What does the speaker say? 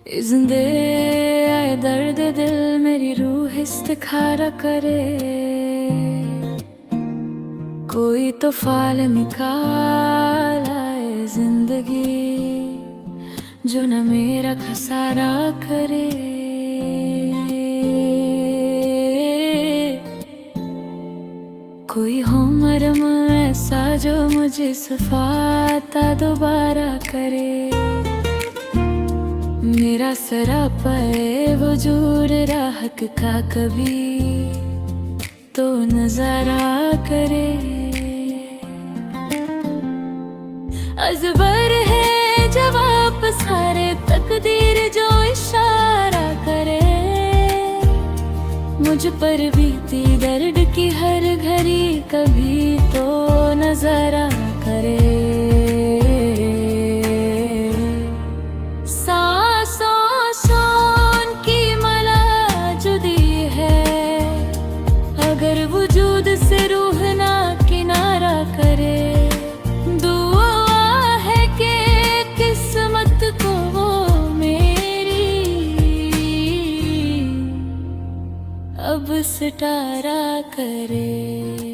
जिंदे आए दर्द दिल मेरी रूह इस्तिखारा करे। कोई तो फाल निकाल आए जिंदगी जो न मेरा खसारा करे। कोई हो मरम ऐसा जो मुझे सफाता दोबारा करे। मेरा सरापा वजूद राहत का कभी तो नजारा करे। अजबर है जवाब सारे तकदीर जो इशारा करे। मुझ पर बीती दर्द की हर घड़ी कभी तो नजरा करे। अगर वजूद से रूह ना किनारा करे। दुआ है कि किस्मत को वो मेरी अब सितारा करे।